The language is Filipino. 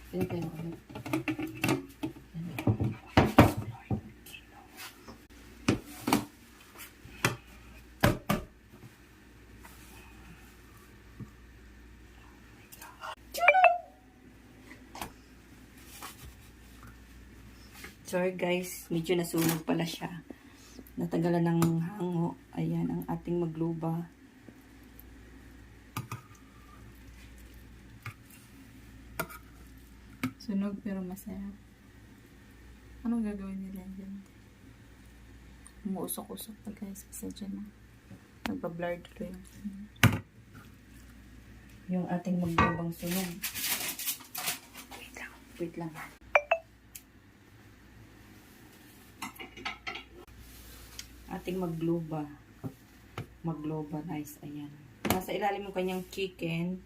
Pinatay mo kami. Sorry guys, medyo nasunog pala siya. Natanggalan ng hango. Ayan ang ating magluba. Sunog pero masarap. Anong gagawin nila dyan? Umuusok-usok pa guys kasi dyan na. Nagpa-blur tuloy yung sunog. Yung ating maglubang sunog. Wait lang. Wait lang. Ating magluba. Magluba, guys. Ayan. Nasa ilalim yung kanyang chicken.